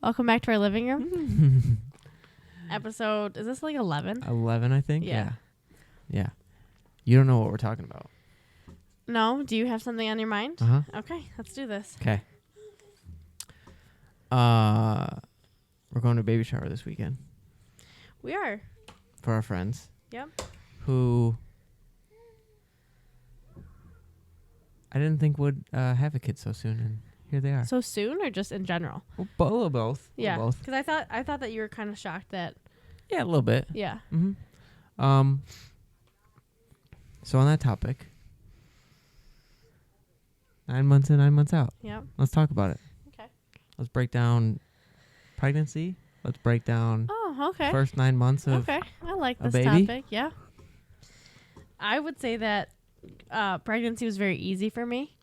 Welcome back to our living room. Episode, is this like 11? 11, I think. Yeah. Yeah. You don't know what we're talking about. No? Do you have something on your mind? Uh-huh. Okay, let's do this. Okay. We're going to a baby shower this weekend We are. for our friends. Yep. Who I didn't think would have a kid so soon, and here they are. So soon or just in general? Well, both. Yeah. Both. Because I thought that you were kind of shocked that. Yeah, a little bit. Yeah. Mm-hmm. So on that topic, 9 months in, 9 months out. Yep. Let's talk about it. Okay. Let's break down pregnancy. Let's break down Oh, okay. first 9 months of Okay. I like a this baby? topic. Yeah. I would say that pregnancy was very easy for me.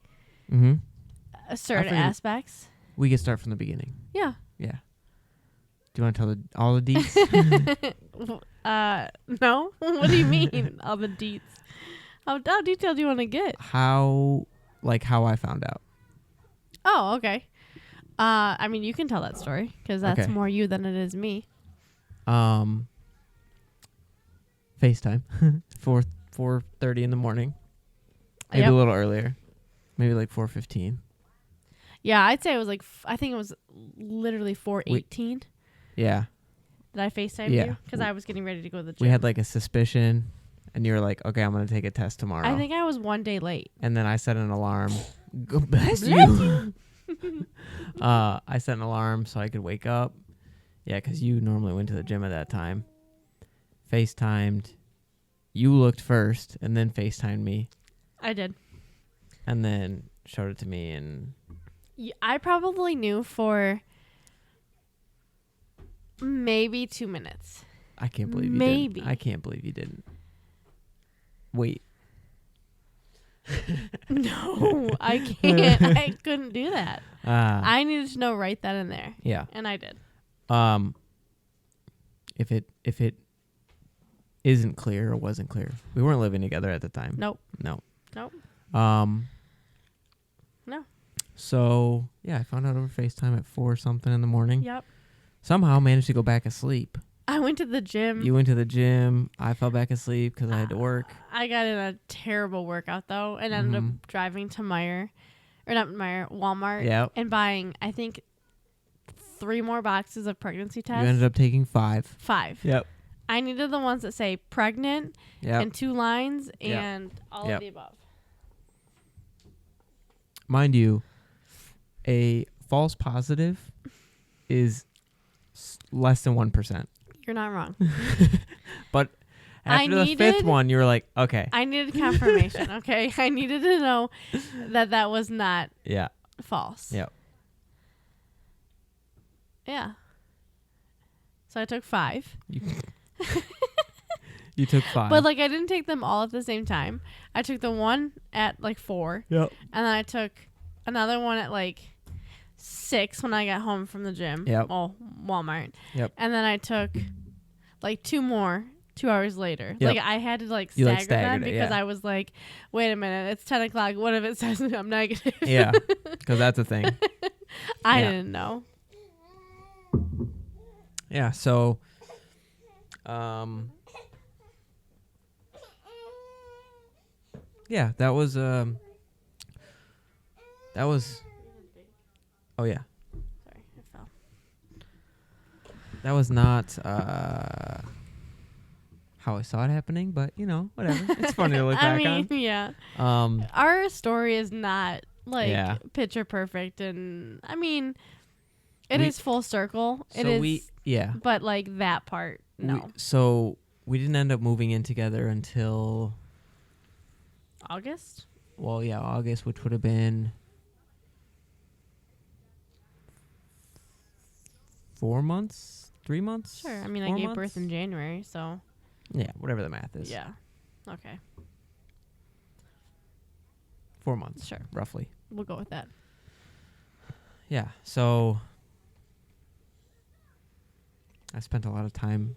Mm-hmm. Certain figured- aspects. We can start from the beginning. Yeah. Yeah. Do you want to tell all the deets? No. What do you mean? All the deets. How detailed do you want to get? how I found out. Oh, okay. I mean, you can tell that story because that's Okay. more you than it is me. FaceTime. 4:30 in the morning. Maybe Yep. a little earlier. Maybe like 4:15. Yeah, I'd say it was like I think it was literally 4:18 Yeah. that I FaceTimed Yeah. you because I was getting ready to go to the gym. We had like a suspicion, and you were like, "Okay, I'm gonna take a test tomorrow." I think I was one day late. And then I set an alarm. Bless Bless you. I set an alarm so I could wake up. Yeah, because you normally went to the gym at that time. FaceTimed. You looked first, and then FaceTimed me, I did. and then showed it to me. And I probably knew for maybe 2 minutes. I can't believe you Maybe. didn't. I can't believe you didn't. Wait. No, I can't. I couldn't do that. I needed to know right then and there, Yeah. and I did. If it isn't clear or wasn't clear, we weren't living together at the time. Nope. No. Nope. No. No. So yeah, I found out over FaceTime at 4 something in the morning. Yep. Somehow managed to go back asleep. I went to the gym. You went to the gym. I fell back asleep because I had to work. I got in a terrible workout though, and ended up driving to Walmart. Yep. And buying, I think, 3 more boxes of pregnancy tests. You ended up taking 5. 5. Yep. I needed the ones that say pregnant Yep. and 2 lines Yep. and all Yep. of the above. Mind you, a false positive is less than 1%. You're not wrong. But after the 5th one, you were like, okay. I needed confirmation, okay? I needed to know that was not Yeah. false. Yep. Yeah. So I took 5. You took 5. But like I didn't take them all at the same time. I took the one at like 4. Yep. And then I took another one at like 6 when I got home from the gym. Yep. Well, Walmart. Yep. And then I took like 2 more 2 hours later. Yep. Like I had to like You, stagger like, staggered them it, because yeah. I was like, wait a minute, it's 10 o'clock. What if it says I'm negative? Yeah. Because that's a thing. I Yeah. didn't know. Yeah. So, yeah, that was, oh yeah. Sorry, I fell. That was not, how I saw it happening, but whatever. It's funny to look back on. Yeah. Um, Our story is not like Yeah. picture perfect, and I mean, it is full circle. so It is, but like that part, no. So we didn't end up moving in together until, August. August, which would have been 4 months, 3 months. Sure. I mean, I 4 gave months? birth in January, so Yeah, whatever the math is. yeah. Okay, 4 months, sure. roughly. We'll go with that. Yeah. So I spent a lot of time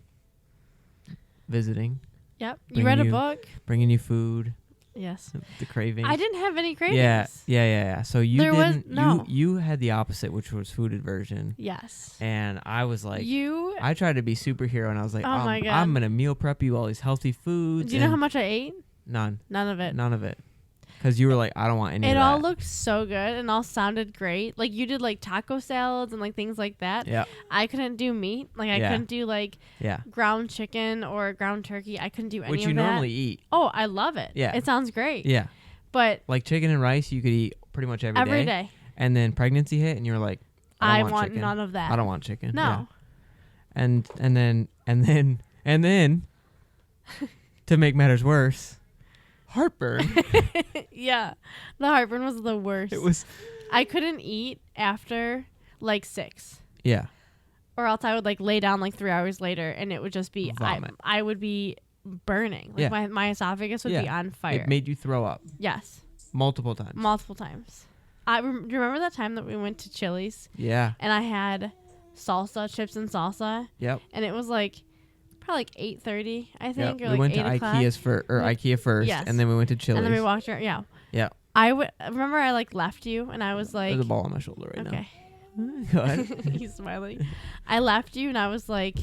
visiting, Yep. You Bring read a you- book. bringing you food. Yes. The cravings. I didn't have any cravings. Yeah. So you There was- didn't. no. You had the opposite, which was food aversion. Yes. And I was like, You. I tried to be superhero, and I was like, Oh my God. I'm gonna meal prep you all these healthy foods. Do you know how much I ate? None. None of it. None of it. Because you were like, I don't want any of It that. all looked so good and all sounded great. Like you did like taco salads and like things like that. Yeah. I couldn't do meat. Like I couldn't do like ground chicken or ground turkey. I couldn't do any of that. Which you normally eat. Oh, I love it. Yeah. It sounds great. Yeah. But like chicken and rice, you could eat pretty much every day. And then pregnancy hit, and you're like, I want want chicken. none of that. I don't want chicken. No. Yeah. And then to make matters worse, heartburn. Yeah. The heartburn was the worst. It was. I couldn't eat after like 6. Yeah. Or else I would like lay down like 3 hours later and it would just be vomit. I would be burning. Like my esophagus would be on fire. It made you throw up. Yes. Multiple times. Multiple times. Do you remember that time that we went to Chili's? Yeah. And I had chips and salsa. Yep. And it was like probably like 8:30, I think. Yep. Or We like went 8 to o'clock. IKEA first, Yes. and then we went to Chili's. And then we walked around. Yeah. Yeah. I remember I like left you and I was like, there's a ball on my shoulder right okay. now. Go ahead. He's smiling. I left you and I was like,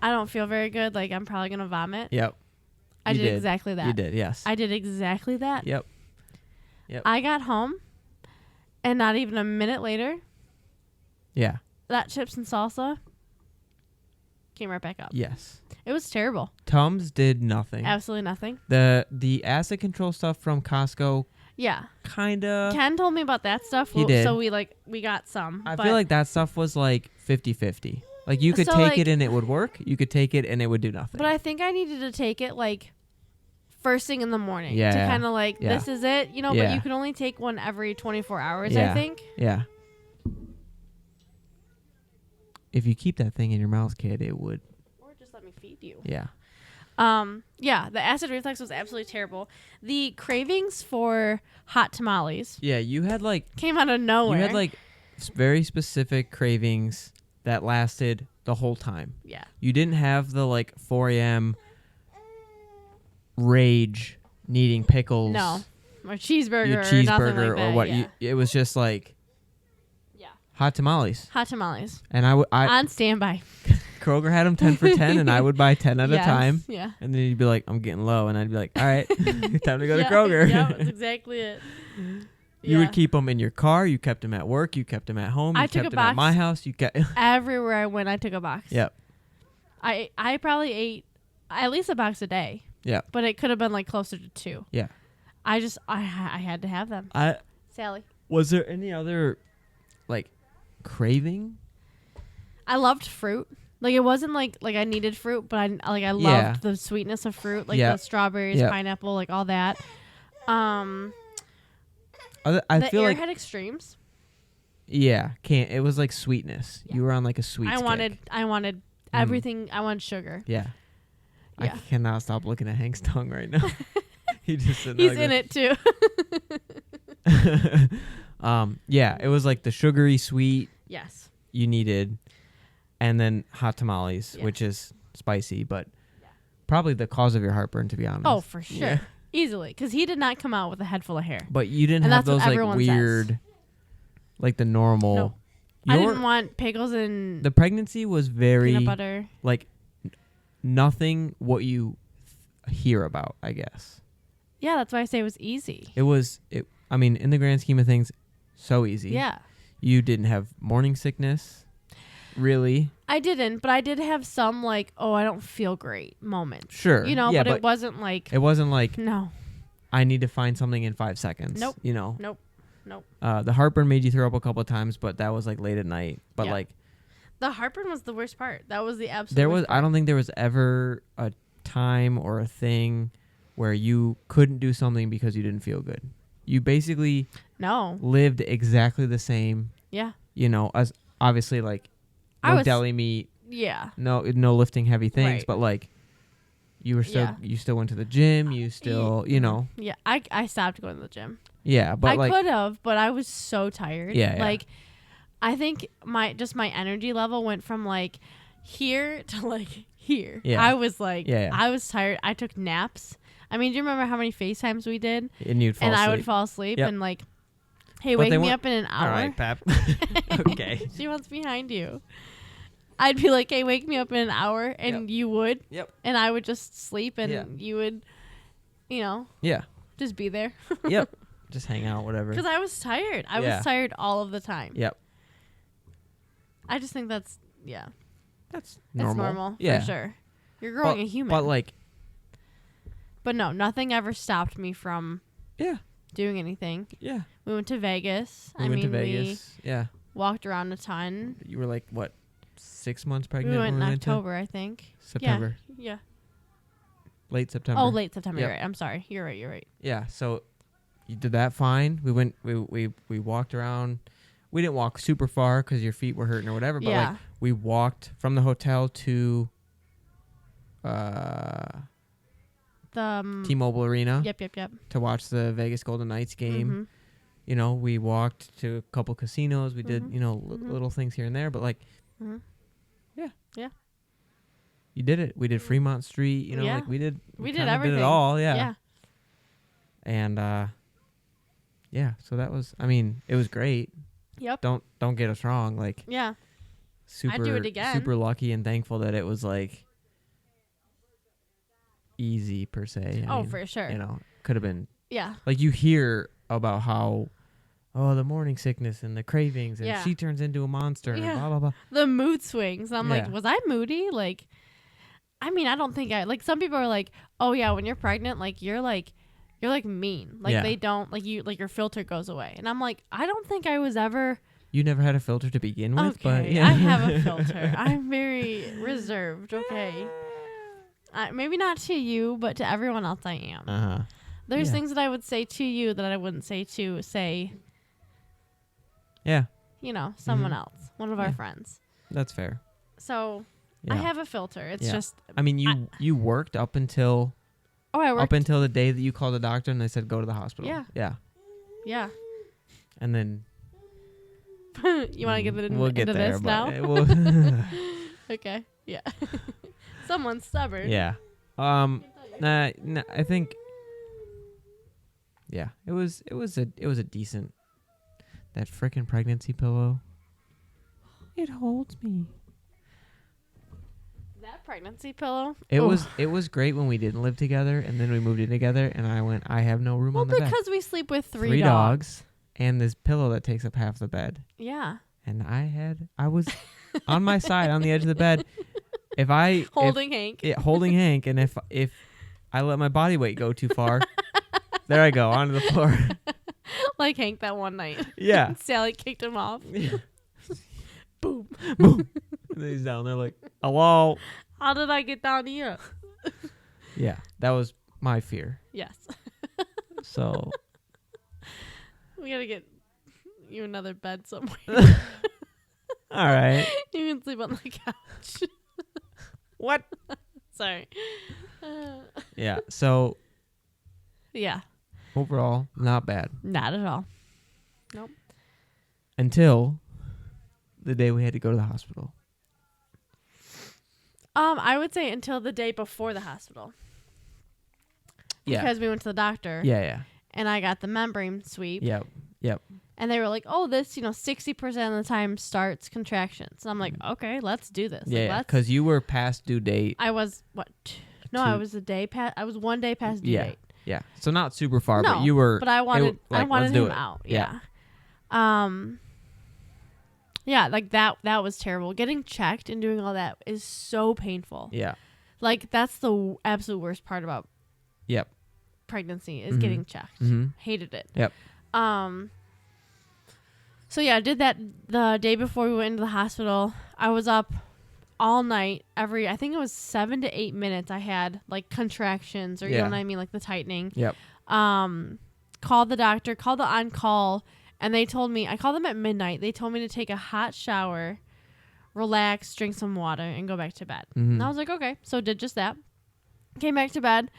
I don't feel very good. Like I'm probably going to vomit. Yep. I did exactly that. You did, yes. I did exactly that. Yep. I got home and not even a minute later, yeah, that chips and salsa came right back up. Yes. It was terrible. Tums did nothing. Absolutely nothing. The acid control stuff from Costco, Yeah. kind of. Ken told me about that stuff. He did. So we got some. I feel like that stuff was like 50-50. Like you could So, take like- it and it would work. You could take it and it would do nothing. But I think I needed to take it like first thing in the morning Yeah, to yeah. kind of like, Yeah. this is it, you know, Yeah. but you can only take one every 24 hours, Yeah. I think. Yeah. If you keep that thing in your mouth, kid, it would. Or just let me feed you. Yeah. Yeah, the acid reflux was absolutely terrible. The cravings for hot tamales Yeah, you had like came out of nowhere. you had like very specific cravings that lasted the whole time. Yeah. You didn't have the like 4 a.m. rage needing pickles. No. Or cheeseburger Your or nothing cheeseburger like that. or what yeah. it was just like Yeah. hot tamales. Hot tamales. And I On standby. Kroger had them 10 for 10 and I would buy 10 at Yes, a time. Yeah. And then you'd be like, I'm getting low. And I'd be like, all right, time to go to Yeah, Kroger. Yeah, that's exactly it. You would keep them in your car. You kept them at work. You kept them at home. You I took kept a them at box. my house. You kept. Everywhere I went, I took a box. Yep. I probably ate at least a box a day. Yeah. But it could have been like closer to 2. Yeah. I had to have them. Sally. Was there any other like craving? I loved fruit. Like it wasn't like I needed fruit, but I Yeah. loved the sweetness of fruit, like Yeah. the strawberries, Yeah. pineapple, like all that. I The feel like Airhead Extremes. it was like sweetness. Yeah. You were on like a sweet. I wanted everything. I wanted sugar. Yeah. I Yeah. cannot stop looking at Hank's tongue right now. He just sitting there He's like in it too. it. Yeah, it was like the sugary sweet Yes. you needed, and then hot tamales, Yes. which is spicy, but Yeah. probably the cause of your heartburn, to be honest. Oh, for sure. Yeah. Easily, because he did not come out with a head full of hair. But you didn't And have that's what those like everyone weird, like the normal. No. I didn't want pickles and The pregnancy was very peanut butter. like nothing what you hear about, I guess. Yeah, that's why I say it was easy. I mean, in the grand scheme of things, so easy. Yeah. You didn't have morning sickness, really. I didn't, but I did have some like, oh, I don't feel great moments. Sure. You know, yeah, but it wasn't like, it wasn't like no. I need to find something in 5 seconds. Nope. You know. Nope. The heartburn made you throw up a couple of times, but that was like late at night. But Yeah. like The heartburn was the worst part. That was the absolute there worst was, part. I don't think there was ever a time or a thing where you couldn't do something because you didn't feel good. You basically No. lived exactly the same. Yeah. You know, as obviously like I no was- deli meat, Yeah. no lifting heavy things, Right. but like you were still Yeah. you still went to the gym. You still you know Yeah. I stopped going to the gym. yeah, but I like could have, but I was so tired. Yeah, yeah. Like, I think my energy level went from like here to like here. Yeah. I was like, Yeah, yeah. I was tired. I took naps. I mean, do you remember how many FaceTimes we did? And you'd fall And asleep. I would fall asleep Yep. and like, hey, But wake they me weren't- up in an hour. All right, Pep. Okay. She wants behind you. I'd be like, hey, wake me up in an hour, and Yep. you would, Yep. and I would just sleep, and Yeah. you would, Yeah. just be there. Yep. Just hang out, whatever. Because I was tired. I Yeah. was tired all of the time. Yep. I just think that's That's it's normal. normal Yeah. for sure. You're growing a human. But like, But no, nothing ever stopped me from yeah. doing anything. Yeah. We went to Vegas. We went to Vegas. Yeah. We walked around a ton. You were like, what, 6 months We pregnant? went in when to October, I think. September. Yeah. Late September. Oh, late September. Yep. You're right. I'm sorry. You're right. Yeah. So you did that fine. We went, we walked around. We didn't walk super far because your feet were hurting or whatever. But Yeah. like, we walked from the hotel to The T-Mobile Arena Yep. to watch the Vegas Golden Knights game. Mhm. You know, we walked to a couple casinos. We did, Mhm. you know, Mhm. little things here and there. But like, Mhm. you did it. We did Fremont Street. You know, Yeah. like we did. We did kinda everything. Did it all. Yeah. Yeah. And yeah. So that was. I mean, it was great. Yep. Don't get us wrong. Like, Yeah. super do it again. super lucky and thankful that it was like easy per se. I Oh, mean, for sure. You know, could have been Yeah. like you hear about how the morning sickness and the cravings and Yeah. she turns into a monster and Yeah. blah blah blah. The mood swings. I'm like, Yeah. was I moody? Like, I mean, I don't think like some people are like, oh yeah, when you're pregnant, like you're like mean. Like Yeah. they don't like you, like your filter goes away. And I'm like, I don't think I was ever. You never had a filter to begin with, Okay, but yeah. I have a filter. I'm very reserved. Okay. Maybe not to you, but to everyone else I am. Uh-huh. There's yeah. things that I would say to you that I wouldn't say to, Yeah, someone Mhm. else, one of our Yeah. friends. that's fair. So Yeah. I have a filter. It's Yeah. just, I mean, you worked up until I worked. up until the day that you called the doctor and they said go to the hospital. Yeah. Yeah. Yeah. And then You want to get we'll get into there, this but now? it will- Okay. Yeah. Someone's stubborn. yeah. Nah, I think. Yeah, it was a decent. That frickin' pregnancy pillow. It holds me. That pregnancy pillow. It Oof. was great when we didn't live together, and then we moved in together, and I have no room Well, on the bed. because we sleep with three Three dogs. and this pillow that takes up half the bed. Yeah. And I was on my side on the edge of the bed. If I Holding Hank. holding Hank, and if I let my body weight go too far, there I go onto the floor. Like Hank that one night. Yeah. Sally kicked him off. Boom, boom. And then he's down there like, hello. How did I get down here? Yeah, that was my fear. Yes. So We gotta get you another bed somewhere. all right. You can sleep on the couch. What? Sorry. Yeah. So Yeah. overall, not bad Not at all. until the day we had to go to the hospital. I would say until the day before the hospital. Yeah. Because we went to the doctor. Yeah. And I got the membrane sweep. Yep. And they were like, oh, this, 60% of the time starts contractions. And I'm like, okay, let's do this. Yeah. Like, Because you were past due date. I was, No, I was I was one day past due date. Yeah. So not super far, No, but you were. But I wanted let's him do it. out. Yeah. Yeah, like that was terrible. Getting checked and doing all that is so painful. Yeah. Like that's the absolute worst part about Yep. pregnancy is Mhm. getting checked. Mm-hmm. Hated it. Yep. So yeah, I did that the day before we went into the hospital. I was up all night. I think it was 7 to 8 minutes. I had like contractions, or you know Yeah. what I mean, like the tightening. Yep. Called the doctor, called the on-call, and they told me, I called them at midnight. They told me to take a hot shower, relax, drink some water, and go back to bed. Mm-hmm. And I was like, okay. So did just that. Came back to bed.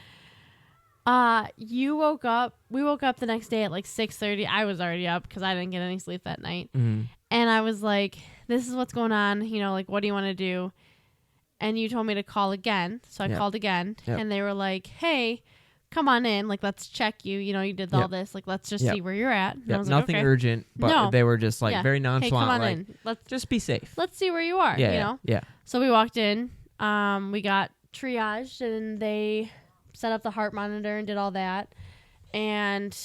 We woke up the next day at like 6:30. I was already up because I didn't get any sleep that night. Mm-hmm. And I was like, this is what's going on. Like, what do you want to do? And you told me to call again. So I Yep. called again. Yep. And they were like, hey, come on in. Like, let's check you. You know, you did all Yep. this. Like, let's just Yep. see where you're at. And I Yep. was like, Nothing okay. urgent, but No. they were just like Yeah. very Hey, nonchalant. come on like, in. Let's just be safe. see where you are. Yeah. You know. Yeah. So we walked in. We got triaged, and they set up the heart monitor and did all that. And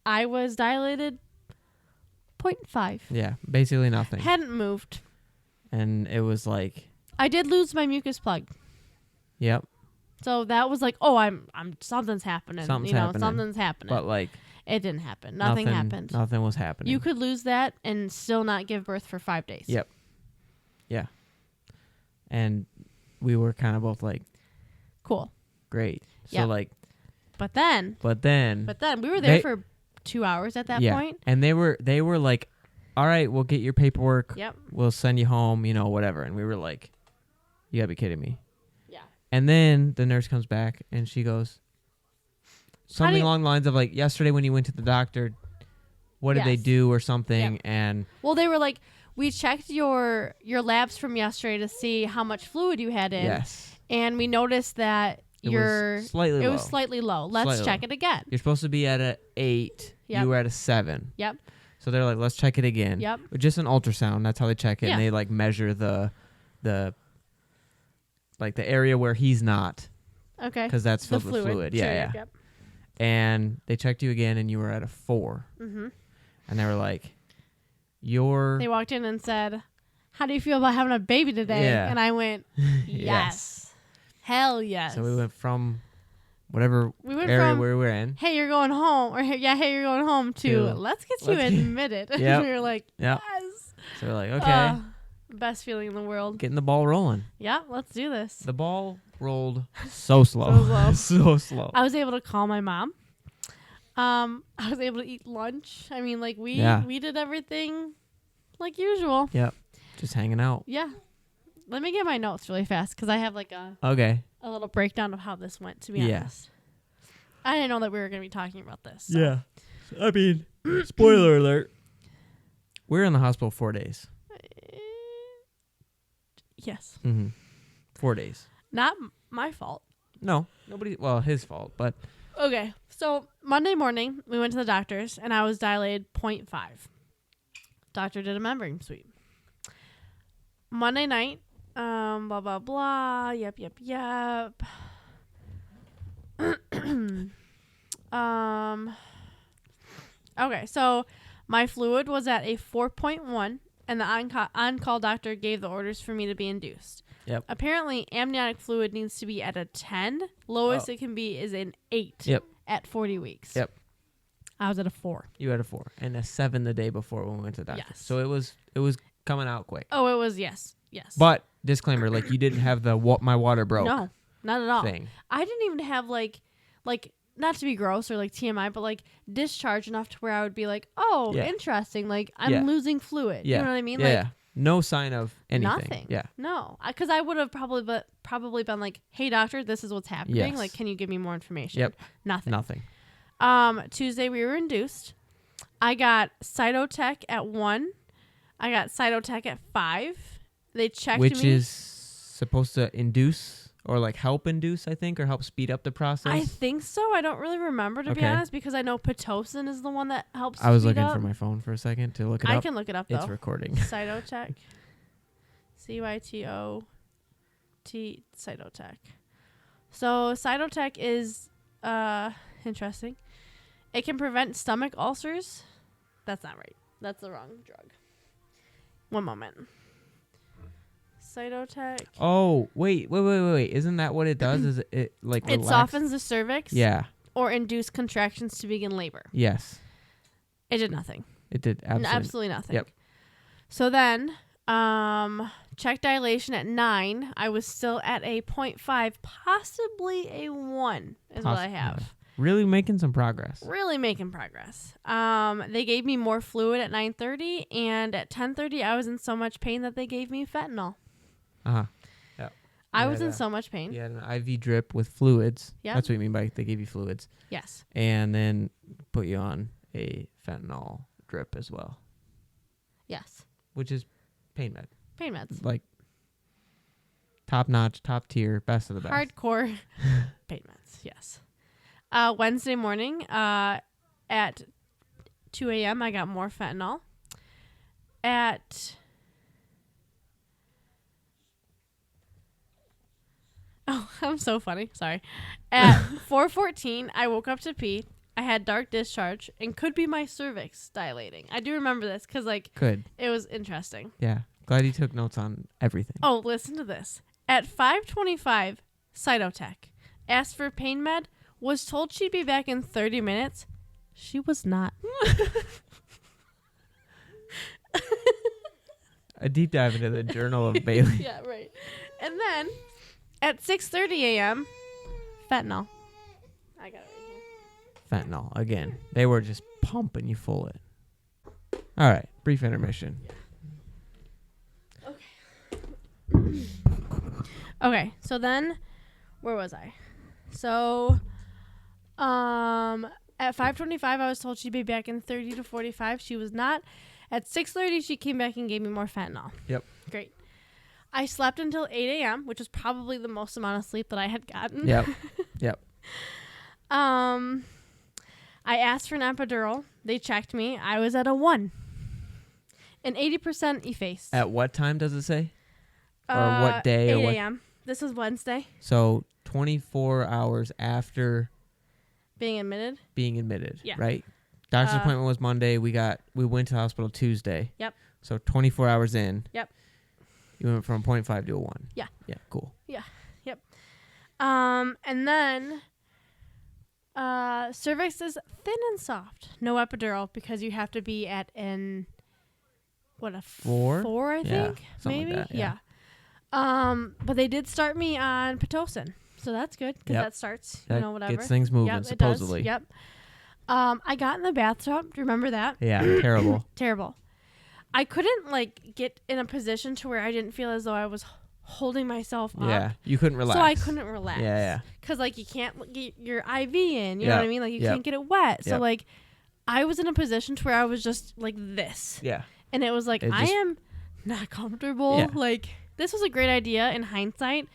I was dilated 0.5. Yeah. Basically nothing. Hadn't moved. And it was like, I did lose my mucus plug. yep. So that was like, oh, I'm something's happening. Something's happening. Something's happening. But like, it didn't happen. Nothing happened. Nothing was happening. You could lose that and still not give birth for 5 days. Yep. Yeah. And we were kind of both like, Cool. great. So Yep. like, But then but then we were there They- for 2 hours at that yeah. point. And they were like, all right, we'll get your paperwork. Yep. We'll send you home, you know, whatever. And we were like, you gotta be kidding me. Yeah. And then the nurse comes back and she goes, something you- along the lines of like, yesterday when you went to the doctor, what did they Yes. do or something? Yep. And Well, they were like, we checked your labs from yesterday to see how much fluid you had in. yes, And we noticed that it your was slightly it low. was slightly low. Let's Slightly check low. it again. You're supposed to be at a 8. Yep. You were at a 7. Yep. So they're like, let's check it again. Yep. With just an ultrasound. That's how they check it. Yeah. And they like measure the like the area where he's not, Okay. because that's The filled with fluid. Sure, Yeah. Yep. And they checked you again, and you were at a 4. Mm-hmm. And they were like, "You're They walked in and said, "How do you feel about having a baby today?" Yeah. And I went, "Yes, hell yes." So we went from whatever We went area from, we were in. "Hey, you're going home," or "Hey, you're going home," to To, "Let's get you let's get- admitted." Yep. We were like, Yep. "Yes." So we're like, okay, Best feeling in the world. getting the ball rolling. Yeah, let's do this. The ball rolled so slow, So slow. so slow. I was able to call my mom. I was able to eat lunch. I mean, like we did everything like usual. Yep, just hanging out. Yeah. Let me get my notes really fast because I have like a little breakdown of how this went, to be Yeah. honest. I didn't know that we were going to be talking about this. So. Yeah, I mean, spoiler alert. We were in the hospital 4 days. Yes. Mm-hmm. 4 days. Not my fault. No, nobody. Well, his fault, but Okay. So Monday morning, we went to the doctor's and I was dilated 0.5. Doctor did a membrane sweep. Monday night, blah, blah, blah. Yep. Okay, so my fluid was at a 4.1, and the on-call doctor gave the orders for me to be induced. Yep. Apparently, amniotic fluid needs to be at a 10. Lowest Oh. it can be is an 8 Yep. at 40 weeks. Yep. I was at a 4. You had a 4 and a 7 the day before when we went to the doctor. Yes. So it was coming out quick. Oh, it was, yes. But disclaimer, like you didn't have the my water broke No, not at all. thing. I didn't even have like not to be gross or like TMI, but like discharge enough to where I would be like, oh, Yeah. interesting. Like I'm Yeah. losing fluid. Yeah. You know what I mean? Yeah. Like yeah. No sign of anything. nothing. Yeah. No, because I would have probably been like, hey doctor, this is what's happening. Yes. Like, can you give me more information? Yep. Nothing. Nothing. Tuesday we were induced. I got cytotech at 1. I got cytotech at 5. They checked me. Which is supposed to induce or like help induce, I think, or help speed up the process. I think so. I don't really remember, to be Okay. honest, because I know Pitocin is the one that helps. I was speed looking up. for my phone for a second to look it I up. can look it up though. It's recording. Cytotech. CYTOT. Cytotech. So Cytotech is interesting. It can prevent stomach ulcers. That's not right. That's the wrong drug. One moment. Cytotech. Oh, wait. Isn't that what it does? Is it like It relax? softens the cervix. Yeah. Or induce contractions to begin labor. Yes. It did nothing. It did absolutely. Absolutely nothing. Yep. So then, check dilation at 9. I was still at a 0.5, possibly a 1 is what I have. Really making some progress. Really making progress. They gave me more fluid at 9:30, and at 10:30 I was in so much pain that they gave me fentanyl. Uh-huh. Yeah. I You was had in so much pain. You had an IV drip with fluids. Yep. That's what you mean by they gave you fluids. Yes. And then put you on a fentanyl drip as well, Yes. which is pain med. Pain meds. Like top notch, top tier, best of the best. Hardcore pain meds. Yes. Wednesday morning, at 2 a.m., I got more fentanyl. Oh, I'm so funny. Sorry. At 4:14, I woke up to pee. I had dark discharge and could be my cervix dilating. I do remember this because, Good. it was interesting. Yeah. Glad you took notes on everything. Oh, listen to this. At 5:25, Cytotech asked for pain med, was told she'd be back in 30 minutes. She was not. A deep dive into the Journal of Bailey. Yeah, right. And then at 6:30 a.m., fentanyl. I got it right here. Fentanyl. Again, they were just pumping you full of it. All right. Brief intermission. Okay, so then, where was I? So, at 5:25, I was told she'd be back in 30 to 45. She was not. At 6:30, she came back and gave me more fentanyl. Yep. Great. I slept until 8 a.m., which was probably the most amount of sleep that I had gotten. Yep. Yep. I asked for an epidural. They checked me. I was at a 1. An 80% effaced. At what time does it say? Or what day? 8 or what? a.m. This is Wednesday. So 24 hours after Being admitted. Yeah. Right? Doctor's appointment was Monday. We went to the hospital Tuesday. Yep. So 24 hours in. Yep. You went from 0.5 to a 1. Yeah. Yeah, cool. Yeah. Yep. And then cervix is thin and soft. No epidural because you have to be at a 4? 4, I Yeah, think. something Maybe. like that, yeah. But they did start me on Pitocin. So that's good because Yep. that starts, That whatever. gets things moving, Yep, supposedly. It does. Yep. I got in the bathtub. Do you remember that? Yeah, terrible. Terrible. I couldn't get in a position to where I didn't feel as though I was holding myself up. Yeah, you couldn't relax. So I couldn't relax. Yeah. Because you can't get your IV in. You know Yep. what I mean? You Yep. can't get it wet. So Yep. I was in a position to where I was just like this. Yeah. And it was I am not comfortable. Yeah. This was a great idea in hindsight.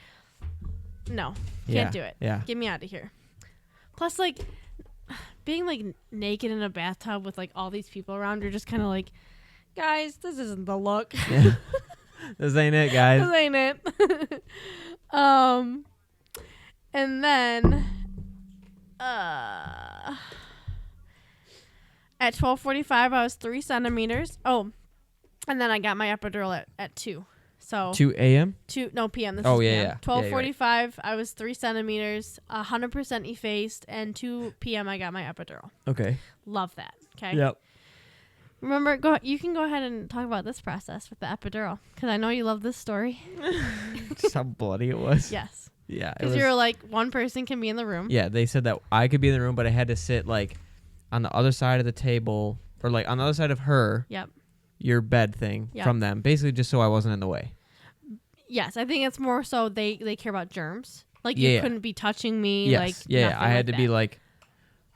No, can't do it. Yeah. Get me out of here. Plus, being naked in a bathtub with all these people around, you're just kind of guys, this isn't the look. Yeah. This ain't it, guys. This ain't it. And then at 12:45, I was 3 centimeters. Oh, and then I got my epidural at 2. So 2 a.m.? 2 p.m. This Oh, is yeah, PM. yeah. 12:45, I was 3 centimeters, 100% effaced, and 2 p.m. I got my epidural. Okay. Love that. Okay. Yep. Remember, you can go ahead and talk about this process with the epidural because I know you love this story. Just how bloody it was. Yes. Yeah. Because you're one person can be in the room. Yeah, they said that I could be in the room, but I had to sit on the other side of the table or on the other side of her. Yep. Your bed thing from them, basically just so I wasn't in the way. Yes, I think it's more so they care about germs. You couldn't be touching me. Yes. I had to be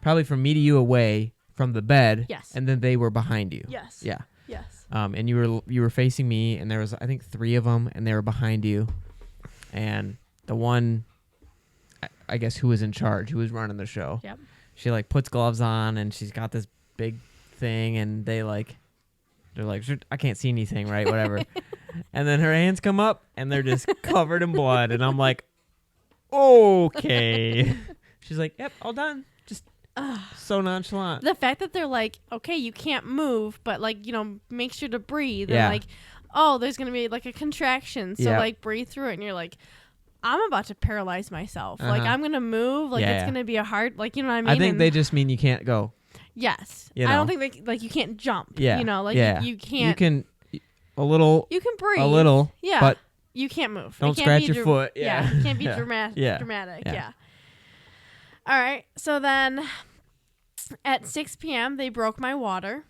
probably from me to you away from the bed. Yes. And then they were behind you. Yes. Yeah. Yes. And you were facing me, and there was I think 3 of them, and they were behind you, and the one, I guess who was in charge, who was running the show. Yep. She puts gloves on, and she's got this big thing, and they're I can't see anything, right? Whatever. And then her hands come up, and they're just covered in blood, and I'm like, okay. She's like, yep, all done. Just so nonchalant. The fact that they're okay, you can't move, but make sure to breathe. Yeah. And oh, there's gonna be a contraction, so breathe through it. And you're I'm about to paralyze myself. I'm gonna move. It's gonna be a hard. You know what I mean? I think they just mean you can't go. Yes. You know? I don't think you can't jump. Yeah. You know, you can't. You can a little. You can breathe. A little. Yeah. But you can't move. Don't scratch your foot. Yeah. You can't be Yeah. dramatic. Yeah. Dramatic. Yeah. Yeah. All right. So then at 6 p.m., they broke my water.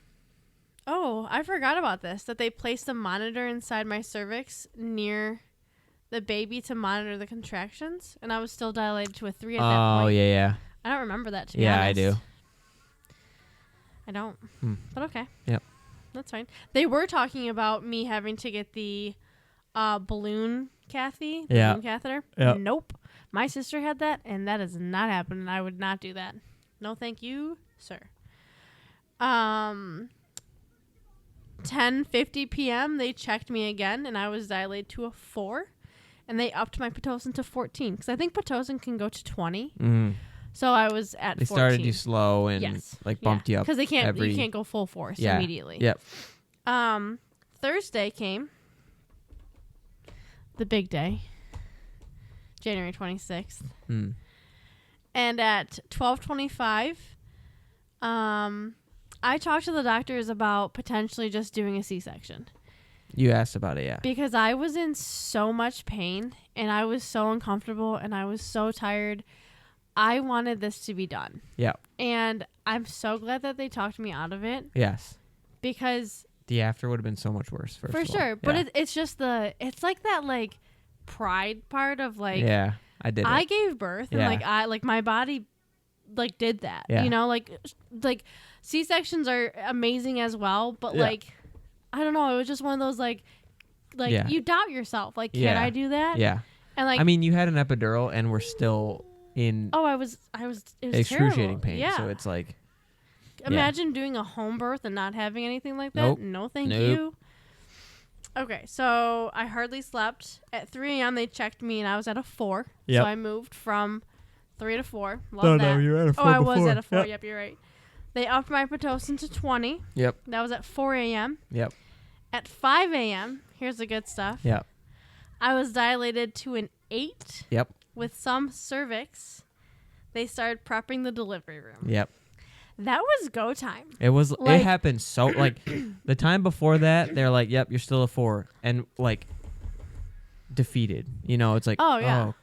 Oh, I forgot about this, that they placed a monitor inside my cervix near the baby to monitor the contractions. And I was still dilated to a 3 at that point. Oh, yeah. I don't remember that, to be Yeah, honest. I do. I don't. But okay. Yep. That's fine. They were talking about me having to get the balloon catheter. Yeah. Balloon catheter. Yep. Nope. My sister had that, and that is not happening. I would not do that. No, thank you, sir. 10:50 p.m. they checked me again, and I was dilated to a 4, and they upped my Pitocin to 14 because I think Pitocin can go to 20. So I was at 14. They started you slow and bumped you up because you can't go full force immediately. Yep. Thursday came, the big day, January 26th, and at 12:25, I talked to the doctors about potentially just doing a C-section. You asked about it, yeah. Because I was in so much pain, and I was so uncomfortable, and I was so tired. I wanted this to be done. Yeah. And I'm so glad that they talked me out of it. Yes. Because the after would have been so much worse, first of all. For sure. But it's just it's like that, like, pride part of, like... Yeah, I did I gave birth, and, my body, like, did that. Yeah. You know, like C-sections are amazing as well, but, like, I don't know. It was just one of those, like you doubt yourself. Like, can I do that? Yeah. And, like... I mean, you had an epidural, and we're still... in it was excruciating terrible. pain. Yeah. So it's like, imagine doing a home birth and not having anything like that. Nope. No, thank you. Okay, so I hardly slept. At 3 a.m. they checked me and I was at a 4. Yep. So I moved from 3 to 4. Love that. No, you were at a 4 I before. was at a 4. Yep, you're right. They upped my Pitocin to 20. Yep. That was at 4 a.m. Yep. At 5 a.m., here's the good stuff. Yep. I was dilated to an 8. Yep. With some cervix. They started prepping the delivery room. Yep. That was go time. It was. It happened so the time before that. They're like, "Yep, you're still a 4," and like defeated. You know, it's like, oh,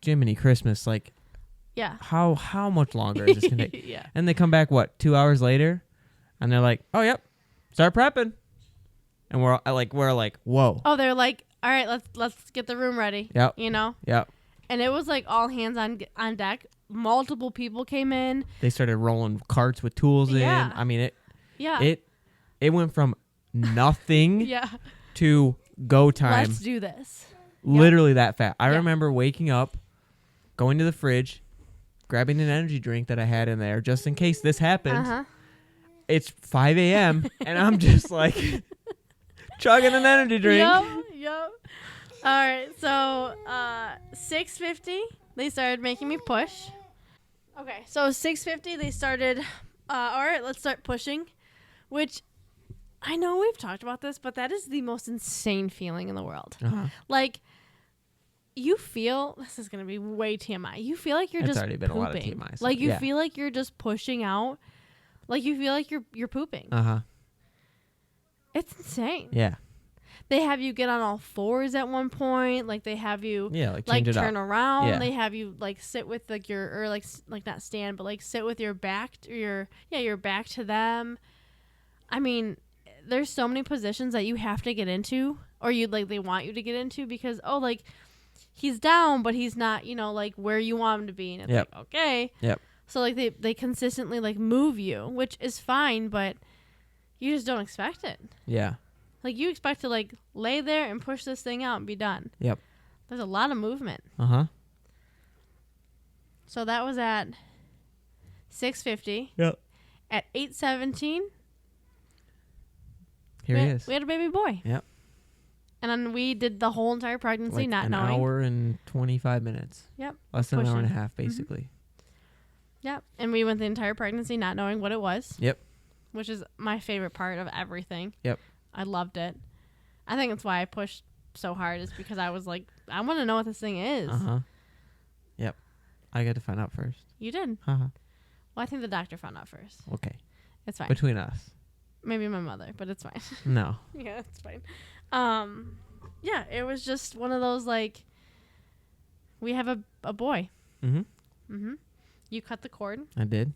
Jiminy Christmas. Like, how much longer is this gonna take? Yeah. And they come back 2 hours later, and they're like, "Oh, yep, start prepping," and we're like, "Whoa." Oh, they're like, "All right, let's get the room ready." Yep. You know. Yep. And it was like all hands on deck. Multiple people came in. They started rolling carts with tools in. I mean, it went from nothing to go time. Let's do this. Literally that fast. I remember waking up, going to the fridge, grabbing an energy drink that I had in there just in case this happened. It's 5 a.m. and I'm just like chugging an energy drink. Yep. All right, so 6:50, they started making me push. Okay, so 6:50, they started, all right, let's start pushing, which I know we've talked about this, but that is the most insane feeling in the world. Like, you feel, this is going to be way TMI, you feel like you're just already been pooping. A lot of TMI. So like, you feel like you're just pushing out, like, you feel like you're pooping. It's insane. Yeah. They have you get on all fours at one point. Like, they have you turn around. Yeah. They have you sit with your not stand, but sit with your back to your back to them. I mean, there's so many positions that you have to get into, or they want you to get into because he's down, but he's not where you want him to be, and it's okay. Yep. So they consistently move you, which is fine, but you just don't expect it. Yeah. You expect to lay there and push this thing out and be done. Yep. There's a lot of movement. So that was at 6:50. Yep. At 8:17. Here he is. We had a baby boy. Yep. And then we did the whole entire pregnancy not knowing. An hour and 25 minutes. Yep. Less than an hour and a half, basically. Yep. And we went the entire pregnancy not knowing what it was. Yep. Which is my favorite part of everything. Yep. I loved it. I think that's why I pushed so hard, is because I was like, I want to know what this thing is. Yep. I got to find out first. You did? Well, I think the doctor found out first. Okay. It's fine. Between us. Maybe my mother, but it's fine. No. Yeah, it's fine. Yeah, it was just one of those, we have a boy. You cut the cord. I did.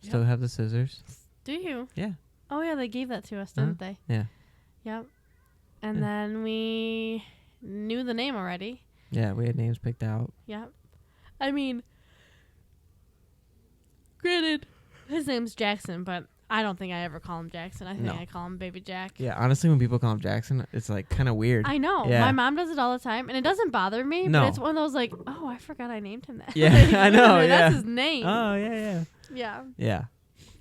Still have the scissors. Do you? Yeah. Oh, yeah, they gave that to us, didn't they? Yeah. Yep. And then we knew the name already. Yeah, we had names picked out. Yep. I mean, granted, his name's Jackson, but I don't think I ever call him Jackson. I think No. I call him Baby Jack. Yeah, honestly, when people call him Jackson, it's like kind of weird. I know. Yeah. My mom does it all the time, and it doesn't bother me. No. But it's one of those like, oh, I forgot I named him that. Yeah, Like, I know, That's yeah. his name. Oh, yeah. Yeah. Yeah.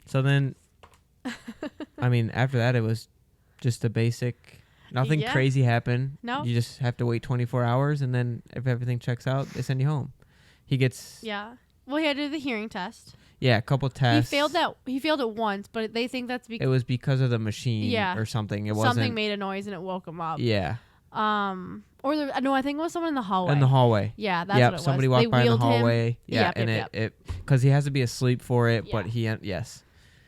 So then, I mean, after that, it was just a basic. Nothing Yeah. crazy happened. No. You just have to wait 24 hours, and then if everything checks out, they send you home. He gets Yeah. Well, he had to do the hearing test. a couple tests. He failed it once, but they think that's It because was because of the machine Yeah. or something. It wasn't. something made a noise and it woke him up. Yeah. No, I think it was someone in the hallway. In the hallway. Yeah, that's Yep. what it Somebody was. walked by in the wheeled him. hallway. Yeah. Yep, and yep, it because he has to be asleep for it, but Yeah. yes.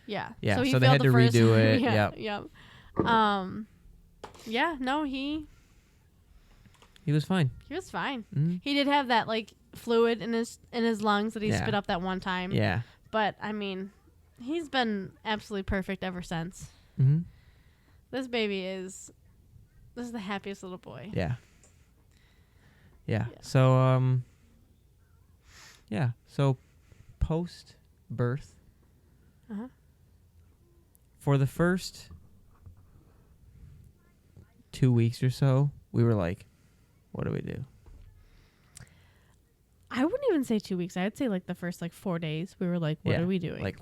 Yeah. Yeah, he so they failed had the to first- redo it. yeah. Yep. Yeah. No, he He was fine. was fine. Mhm. He did have that like fluid in his lungs that he Yeah. spit up that one time. Yeah. But I mean, he's been absolutely perfect ever since. Mm-hmm. This is the happiest little boy. Yeah. Yeah. Yeah. So So post birth, Uh-huh. for the first 2 weeks or so, we were like, what do we do? I wouldn't even say 2 weeks. I'd say like the first like 4 days. We were like, what Yeah. are we doing? Like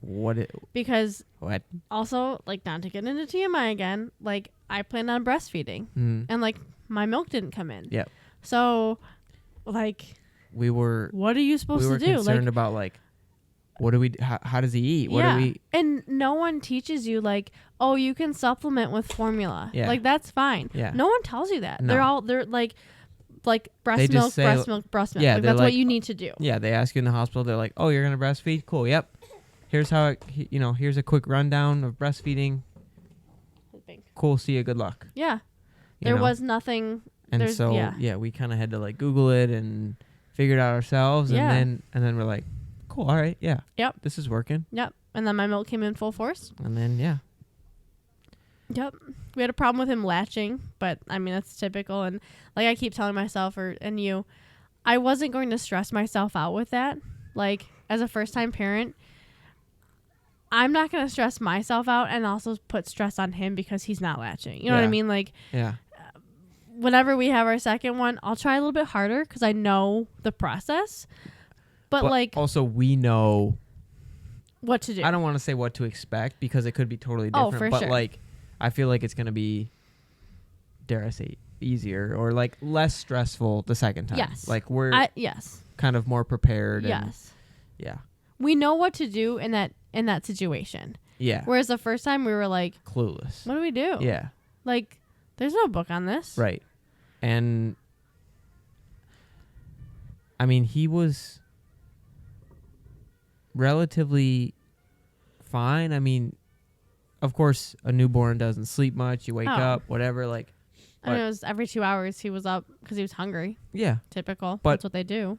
Because what? also, like, not to get into TMI again, like, I planned on breastfeeding. Mm. And, like, my milk didn't come in. Yep. So, like, We were what are you supposed to do? concerned Like, about like, what do we? How does he eat? What yeah. do we? And no one teaches you, like, oh, you can supplement with formula. Yeah. Like, that's fine. Yeah. No one tells you that. No. They're like breast They just milk, say- breast milk, breast milk. Yeah, Like, they're that's what like- you need to do. Yeah, they ask you in the hospital. They're like, oh, you're gonna breastfeed? Cool. Yep. Here's how here's a quick rundown of breastfeeding. Cool. See you. Good luck. Yeah. You There know? was nothing. And there's- so yeah. we kind of had to like Google it and figure it out ourselves, Yeah. and then we're like, cool, all right, yeah, Yep. this is working, Yep. And then my milk came in full force. and then Yep. We had a problem with him latching, but I mean that's typical, and like I keep telling myself and you, I wasn't going to stress myself out with that. Like as a first-time parent, I'm not going to stress myself out and also put stress on him because he's not latching. You know what I Yeah. mean? Like yeah, whenever we have our second one, I'll try a little bit harder cuz I know the process. But like also we know. what to do. I don't want to say what to expect because it could be totally Oh, different, for but sure. like I feel like it's gonna be, dare I say, easier or like less stressful the second time. Yes. Like we're Yes. kind of more prepared. Yes. And yeah. We know what to do in that situation. Yeah. Whereas the first time we were like, Clueless. what do we do? Yeah. Like, there's no book on this. Right. And I mean, he was relatively fine. I mean, of course, a newborn doesn't sleep much. You wake Oh. up, whatever. Like, I mean, it was every 2 hours he was up because he was hungry. yeah. Typical. But- That's what they do.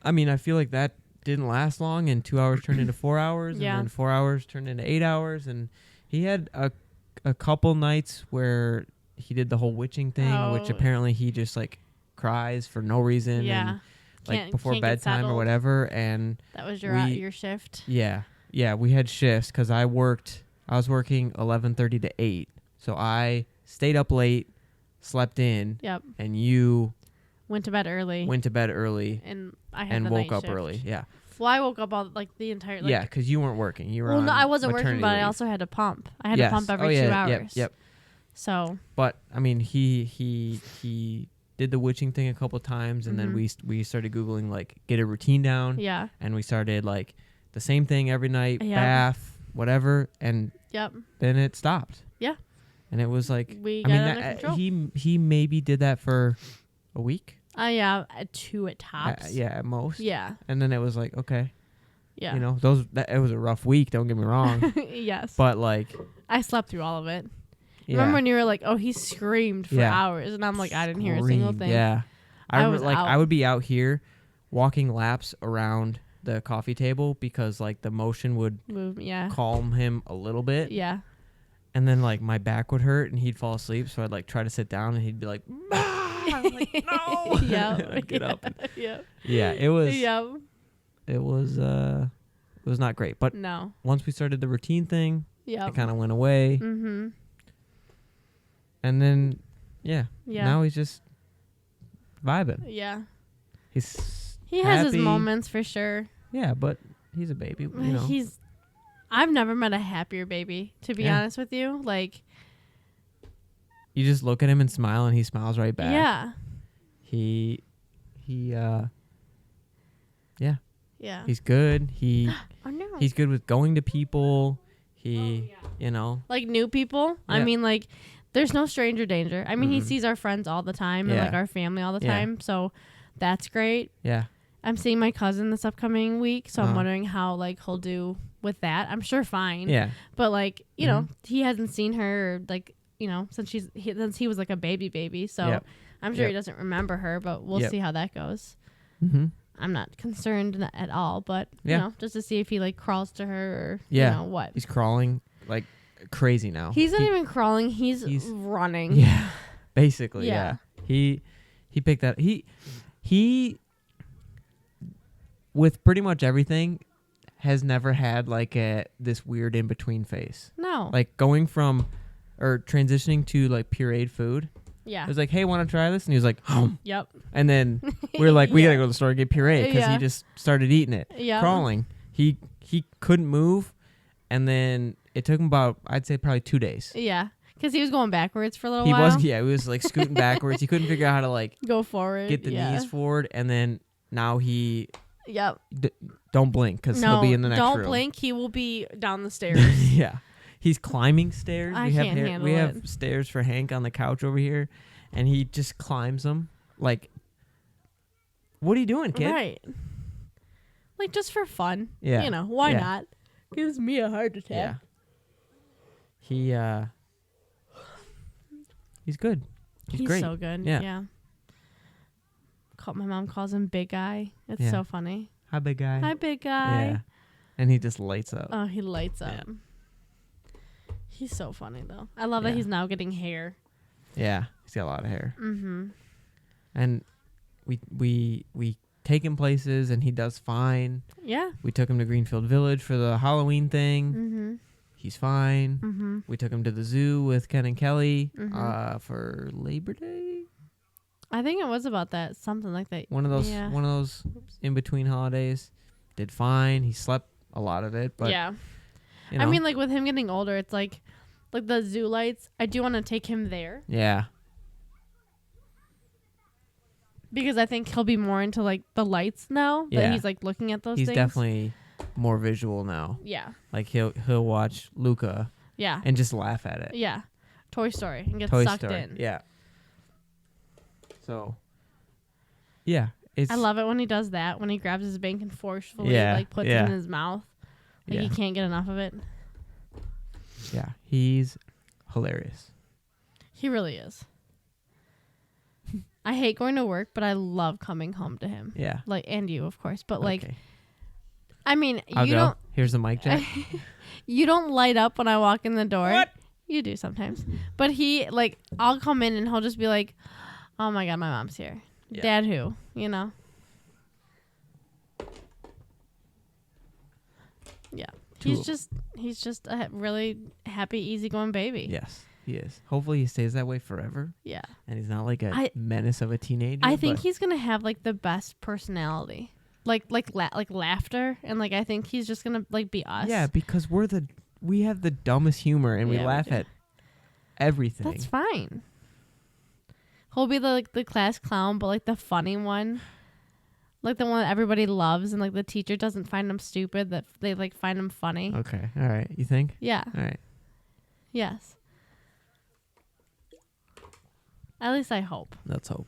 I mean, I feel like that didn't last long, and 2 hours turned into 4 hours, Yeah. and then 4 hours turned into 8 hours, and he had a couple nights where he did the whole witching thing, which Oh. apparently he just like cries for no reason, Yeah. and like Can't- before can't get bedtime or settled. whatever, and That was your we- your shift. yeah, we had shifts because I was working 11:30 to 8, so I stayed up late, slept in, Yep. and you Went to bed early. went to bed early and I had and the woke night up shift. early. Yeah. Well, I woke up all like the entire. Like, Yeah, because you weren't working. You were Well, on no, I wasn't working, maternity but I leave. also had to pump. I had Yes. to pump every Oh, yeah, 2 hours. Yep. So But I mean, he did the witching thing a couple times, and then Mhm. we started Googling like get a routine down, yeah. and we started like the same thing every night, Yeah. bath, whatever, and Yep. then it stopped. Yeah. And it was like, We I got mean, it under control. he maybe did that for a week. Yeah. 2 at tops. Yeah, at most. Yeah. And then it was like, okay, Yeah. you know, it was a rough week. Don't get me wrong, Yes. but like, I slept through all of it. yeah. Remember when you were like, "Oh, he screamed for Yeah. hours," and I'm like, "I didn't hear a single Screamed, thing." Yeah, I remember, was like out. I would be out here walking laps around the coffee table because like the motion would Move. Yeah. calm him a little bit, Yeah. and then like my back would hurt and he'd fall asleep, so I'd like try to sit down and he'd be like, "Ah!" I'm like, no. Yeah. I'd get up. Yeah. Yeah, it was Yeah. it was It was not great. But No. once we started the routine thing, Yep. it kind of went away. Mm-hmm. And then, Yeah. now he's just vibing. Yeah. He has his happy. moments for sure. Yeah, but he's a baby. You know. I've never met a happier baby, to be Yeah. honest with you. Like, You just look at him and smile, and he smiles right back. yeah. Yeah. He's good. Oh, no. He's good with going to people. Like new people. I Yeah. mean, like, there's no stranger danger. I mean, he Mhm. sees our friends all the time and Yeah. like our family all the Yeah. time. So that's great. Yeah. I'm seeing my cousin this upcoming week, so I'm Uh-huh. wondering how like he'll do with that. I'm sure fine. Yeah. But like, you know, Mhm. he hasn't seen her or, like, you know, since he was like a baby. So Yep. I'm sure Yep. he doesn't remember her, but we'll Yep. see how that goes. Mm-hmm. I'm not concerned at all, but Yeah. you know, just to see if he like crawls to her or Yeah. you know what. He's crawling like crazy now. He's not even crawling, he's running. Yeah. Basically, Yeah. yeah. He picked that. He with pretty much everything has never had like this weird in between phase. No. Like going from or transitioning to like pureed food. Yeah. It was like, hey, want to try this? And he was like, Yep. and then we were like, we Yeah. gotta go to the store and get puree because Yeah. he just started eating it, Yeah. crawling. He couldn't move, and then it took him about, I'd say, probably 2 days. Yeah. Because he was going backwards for a little He while. he was like scooting backwards. He couldn't figure out how to like Go forward. get the yeah. knees forward, and then now he Yep. don't blink because No, he'll be in the next don't room. blink. He will be down the stairs. Yeah, he's climbing stairs. I we have can't handle we have it. stairs for Hank on the couch over here, and he just climbs them. Like, what are you doing, kid? Right. Like, just for fun. Yeah. You know, why Yeah. not? Gives me a heart Yeah. attack. He's good. He's great. so good. Yeah. Yeah. My mom calls him Big Guy. It's Yeah. so funny. Hi, big guy. Hi, Big Guy. Yeah. And he just lights up. Oh, he lights up. Yeah. He's so funny, though. I love Yeah. that he's now getting hair. Yeah. He's got a lot of hair. Mm-hmm. And we take him places, and he does fine. Yeah. We took him to Greenfield Village for the Halloween thing. Mm-hmm. He's fine. Mm-hmm. We took him to the zoo with Ken and Kelly Mhm. for Labor Day. I think it was about that. Something like that. One of those Yeah. in between holidays. Did fine. He slept a lot of it, but yeah. you know, I mean, like, with him getting older, it's like the zoo lights. I do want to take him there yeah. because I think he'll be more into like the lights now Yeah. that he's like looking at those He's things. definitely more visual now. Yeah. Like he'll watch Luca Yeah. and just laugh at it. Yeah. Toy Story and get Toy sucked Story. in. Yeah. So yeah, it's I love it when he does that, when he grabs his bank and forcefully Yeah, like puts yeah. it in his mouth. Like yeah. he can't get enough of it. Yeah, he's hilarious. He really is. I hate going to work, but I love coming home to him. Yeah. Like, and you, of course. But like, Okay. I mean, I'll you go. don't Here's the mic check. you don't light up when I walk in the door. What? You do sometimes. But he, like, I'll come in and he'll just be like, oh my God, my mom's here. Yeah. Dad who? You know? Yeah. Two He's just a really happy, easygoing baby. Yes, he is. Hopefully he stays that way forever, Yeah. and he's not like a I- menace of a teenager. I think but he's going to have, like, the best personality. Like laughter. And, like, I think he's just going to, like, be us. yeah, because we have the dumbest humor, and we Yeah, we laugh do. at everything. That's fine. He'll be the class clown, but like the funny one, like the one that everybody loves, and like the teacher doesn't find him stupid. That they like find him funny. Okay, all right. You think? Yeah. All right. Yes. At least I hope. Let's hope.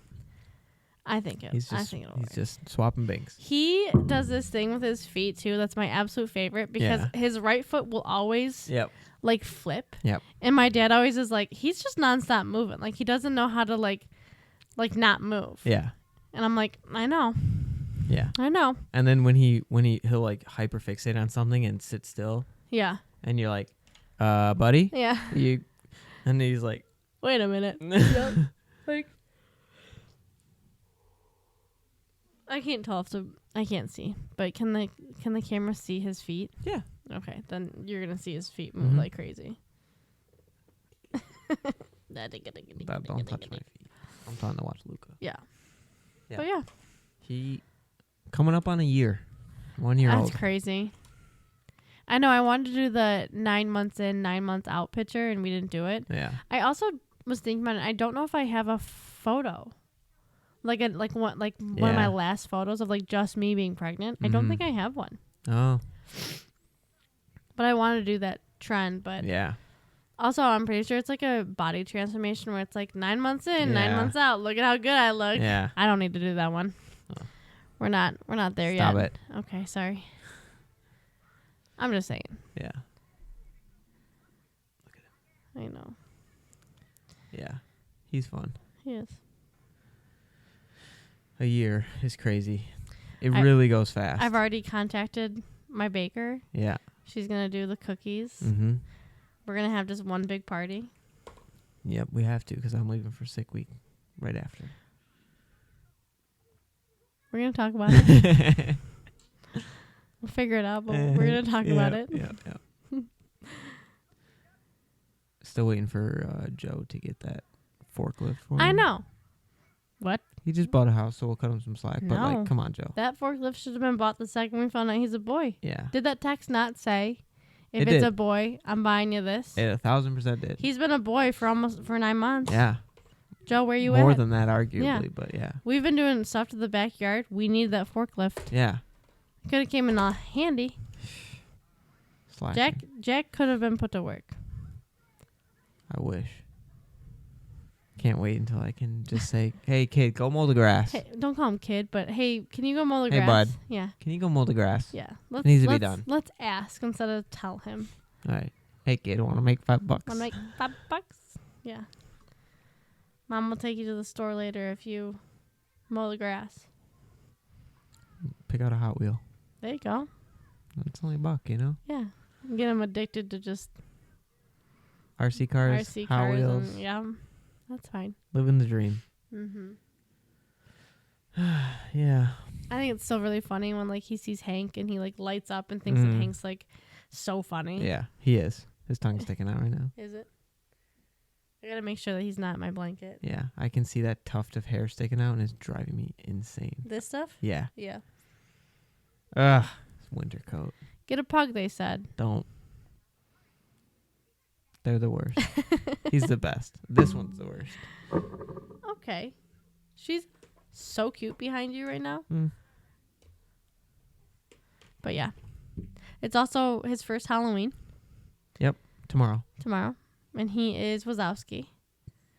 I think it. He's I just think it'll work. just swapping banks. He does this thing with his feet too. That's my absolute favorite because Yeah. his right foot will always Yep. like flip. Yep. And my dad always is like, he's just nonstop moving. Like he doesn't know how to like not move. Yeah. And I'm like, I know. Yeah. I know. And then when he'll like hyperfixate on something and sit still, Yeah. and you're like, buddy, Yeah. you, and he's like, Wait a minute. Yep. Like, I can't tell if I can't see, but can the camera see his feet? Yeah. Okay, then you're gonna see his feet move like crazy. Don't touch my feet. I'm trying to watch Luca. Yeah. Yeah. But yeah, He coming up on a year. 1 year that's old. crazy. I know. I wanted to do the 9 months in, 9 months out picture, and we didn't do it. Yeah. I also was thinking about it. I don't know if I have a photo, one of my last photos of like just me being pregnant. I don't think I have one. Oh. But I want to do that trend. But Yeah. also, I'm pretty sure it's like a body transformation where it's like 9 months in, 9 months out. Look at how good I look. Yeah. I don't need to do that one. Oh. We're not there Stop yet. it. Okay, sorry. I'm just saying. Yeah. I know. Yeah. He's fun. He is. A year is crazy. It really goes fast. I've already contacted my baker. Yeah. She's going to do the cookies. Mm-hmm. We're going to have just one big party. Yep, we have to because I'm leaving for sick week right after. We're going to talk about it. We'll figure it out, but we're going to talk about it. Yeah. Still waiting for Joe to get that forklift for him. I know. What? He just bought a house, so we'll cut him some slack. But, No. like, come on, Joe. That forklift should have been bought the second we found out he's a boy. Yeah. Did that text not say, if It it's did. a boy, I'm buying you this? It 1,000% did. He's been a boy for 9 months. Yeah. Joe, where you More at? than that, arguably, Yeah. but yeah. We've been doing stuff to the backyard. We need that forklift. Yeah. Could have came in all handy. Slacking. Jack could have been put to work. I wish. Can't wait until I can just say, hey, kid, go mow the grass. Hey, don't call him kid, but hey, can you go mow the Hey, grass? bud. Yeah. Can you go mow the grass? Yeah. It needs to be done. Let's ask instead of tell him. All right. Hey, kid, want to make $5? I'm like, $5? Yeah. Mom will take you to the store later if you mow the grass. Pick out a Hot Wheel. There you go. It's only $1, you know? Yeah. Get him addicted to just RC cars, RC Hot cars. Wheels. And, yeah. That's fine. Living the dream. Mm-hmm. Yeah. I think it's still really funny when like he sees Hank and he like lights up and thinks that Hank's like so funny. Yeah, he is. His tongue's sticking out right now. Is it? I gotta make sure that he's not in my blanket. Yeah, I can see that tuft of hair sticking out and it's driving me insane. This stuff? Yeah. Yeah. Ugh. Winter coat. Get a pug, they said. Don't. They're the worst. He's the best. This one's the worst. Okay. She's so cute behind you right now. Mm. But yeah. It's also his first Halloween. Yep. Tomorrow. And he is Wazowski.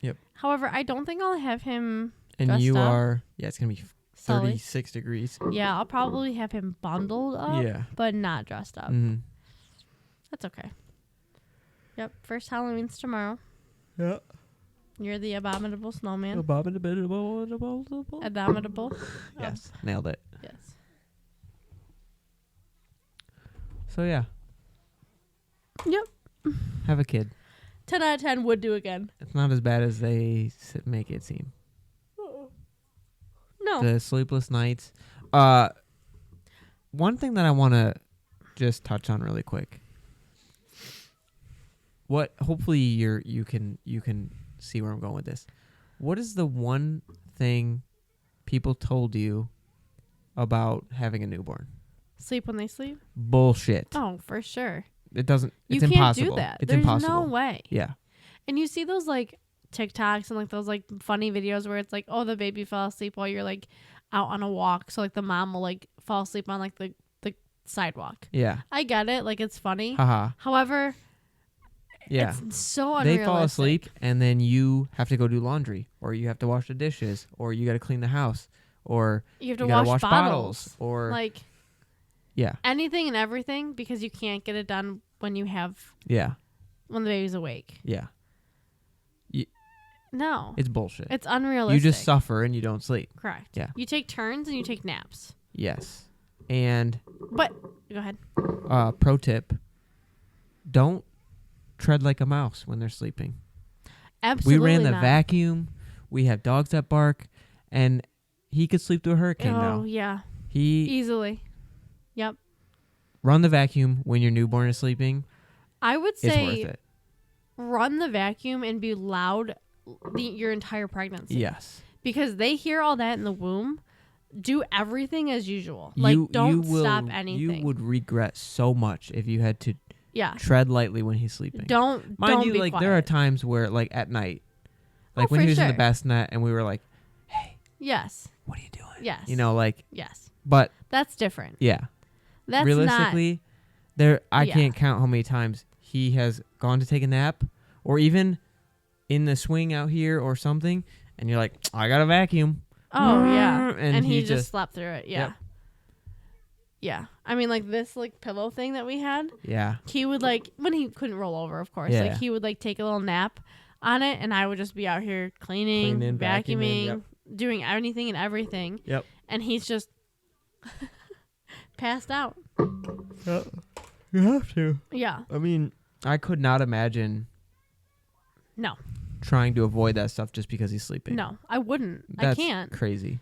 Yep. However, I don't think I'll have him And dressed you up. are, yeah, it's going to be Sully. 36 degrees. Yeah, I'll probably have him bundled up, Yeah. but not dressed up. Mm-hmm. That's okay. Yep, first Halloween's tomorrow. Yeah. You're the abominable snowman. Abominable. Abominable. Yes, nailed it. Yes. So, yeah. Yep. Have a kid. 10 out of 10 would do again. It's not as bad as they make it seem. No. The sleepless nights. One thing that I want to just touch on really quick. What hopefully you can see where I'm going with this. What is the one thing people told you about having a newborn? Sleep when they sleep? Bullshit. Oh, for sure. It doesn't. You It's can't impossible. do that. It's There's impossible. no way. Yeah. And you see those like TikToks and like those like funny videos where it's like, oh, the baby fell asleep while you're like out on a walk. So like the mom will like fall asleep on like the sidewalk. Yeah. I get it. Like it's funny. Haha. However, Yeah. it's so unrealistic. They fall asleep and then you have to go do laundry or you have to wash the dishes or you got to clean the house or You have to gotta wash bottles. or Like yeah. anything and everything because you can't get it done when Yeah. when the baby's awake. Yeah. No. It's bullshit. It's unrealistic. You just suffer and you don't sleep. Correct. Yeah. You take turns and you take naps. Yes. And But go ahead. pro tip, don't tread like a mouse when they're sleeping. Absolutely We ran the not. vacuum. We have dogs that bark and he could sleep through a hurricane now. Oh, yeah. Easily. Yep. Run the vacuum when your newborn is sleeping. I would It's worth say it. run the vacuum and be loud your entire pregnancy. Yes. Because they hear all that in the womb. Do everything as usual. Like, don't stop anything. You would regret so much if you had to Yeah. tread lightly when he's sleeping. Don't you, be like, quiet. there are times where, like, at night, like, when for he was in the sure. bassinet and we were like, hey, Yes. what are you doing? Yes. You know, like, Yes. but, That's different. yeah. That's Realistically, I can't count how many times he has gone to take a nap or even in the swing out here or something, and you're like, I got a vacuum. Oh, yeah. And he he just slept through it. Yeah. Yep. Yeah. I mean, like, this, like, pillow thing that we had, Yeah. he would, like, when he couldn't roll over, of course, Yeah. like, he would, like, take a little nap on it, and I would just be out here cleaning, vacuuming, yep. doing anything and everything. Yep. And he's just passed out. Yep. You have to. Yeah. I mean, I could not imagine No. trying to avoid that stuff just because he's sleeping. No, I wouldn't. That's I can't. crazy.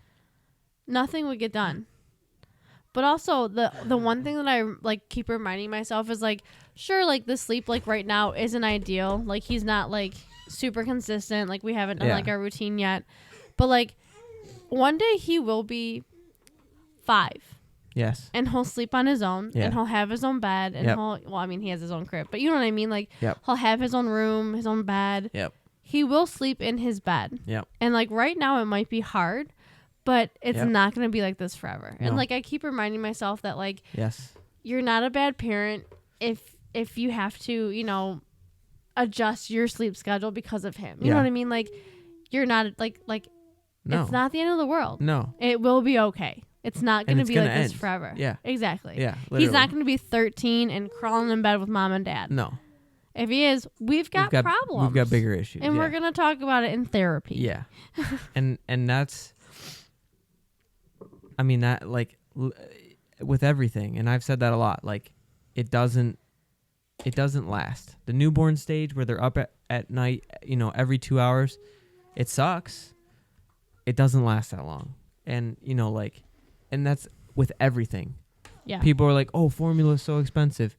Nothing would get done. But also the one thing that I like keep reminding myself is like, sure, like the sleep like right now isn't ideal. Like he's not like super consistent. Like we haven't done like our routine yet. But like one day he will be 5. Yes. And he'll sleep on his own and he'll have his own bed and I mean he has his own crib. But you know what I mean? Like he'll have his own room, his own bed. Yep. He will sleep in his bed. Yep. And like right now it might be hard, but it's not going to be like this forever. No. And like I keep reminding myself that like Yes. you're not a bad parent if you have to, you know, adjust your sleep schedule because of him. You know what I mean? Like you're not like No. it's not the end of the world. No. It will be okay. It's not going to be like this end. forever. Yeah. Exactly. Yeah. Literally. He's not going to be 13 and crawling in bed with mom and dad. No. If he is, we've got problems. We've got bigger issues. And we're going to talk about it in therapy. Yeah. and that's, I mean, that like with everything, and I've said that a lot, like it doesn't last. The newborn stage where they're up at night, you know, every 2 hours, it sucks. It doesn't last that long. And, you know, like, and that's with everything. Yeah. People are like, oh, formula is so expensive.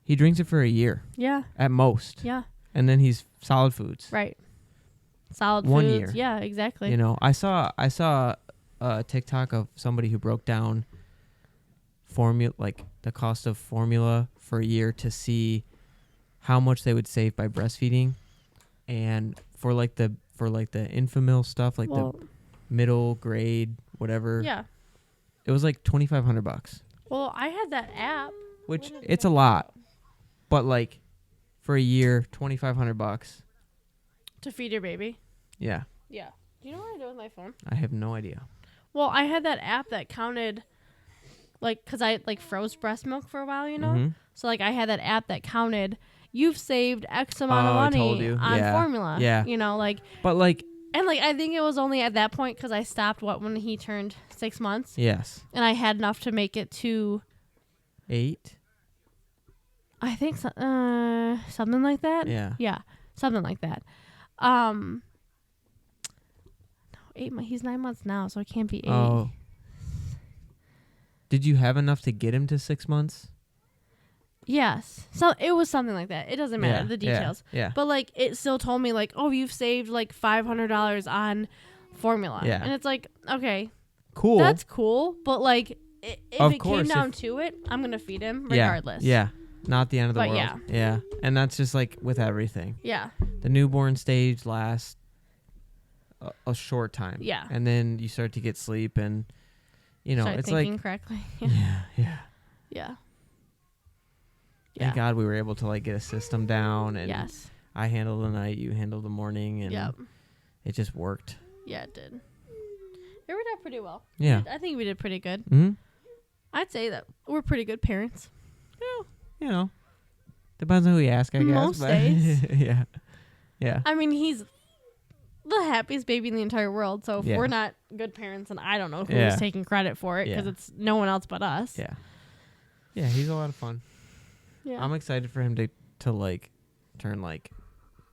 He drinks it for a year. Yeah. At most. Yeah. And then he's solid foods. Right. Solid 1 foods. year. Yeah, exactly. You know, I saw a TikTok of somebody who broke down formula, like the cost of formula for a year to see how much they would save by breastfeeding, and for like the Infamil stuff, like the middle grade, whatever. Yeah. It was like $2,500. Well, I had that app. Which it's a lot, but like for a year, $2,500. To feed your baby. Yeah. Yeah. Do you know what I do with my phone? I have no idea. Well, I had that app that counted, like, because I, like, froze breast milk for a while, you know? Mm-hmm. So, like, I had that app that counted, you've saved X amount of I told money you. on Yeah. formula. Yeah. You know, like, But like, and, like, I think it was only at that point because I stopped, when he turned 6 months? yes. And I had enough to make it to, 8? I think, something like that. Yeah. Yeah. Something like that. No, 8 months. He's 9 months now, so it can't be 8. Oh. Did you have enough to get him to 6 months? Yes. So it was something like that. It doesn't matter, the yeah, details. Yeah. But like it still told me like, oh, you've saved like $500 on formula. Yeah. And it's like, okay, Cool. that's cool. But like if Of it course, came down to it, I'm going to feed him Yeah. regardless. Yeah. Not the end of the But world. Yeah. And that's just like with everything. Yeah. The newborn stage lasts a short time. Yeah. And then you start to get sleep, and you know, Start it's thinking like correctly. yeah. Yeah. Thank God we were able to like get a system down, and Yes. I handled the night, you handled the morning, and Yep. it just worked. Yeah, it did. It worked out pretty well. Yeah. I think we did pretty good. Mm-hmm. I'd say that we're pretty good parents. You know, depends on who you ask, I guess. Most but days. Yeah. Yeah. I mean, he's the happiest baby in the entire world. So if Yeah. we're not good parents, then I don't know who's Yeah. taking credit for it because Yeah. it's no one else but us. Yeah. Yeah, he's a lot of fun. Yeah. I'm excited for him to like turn like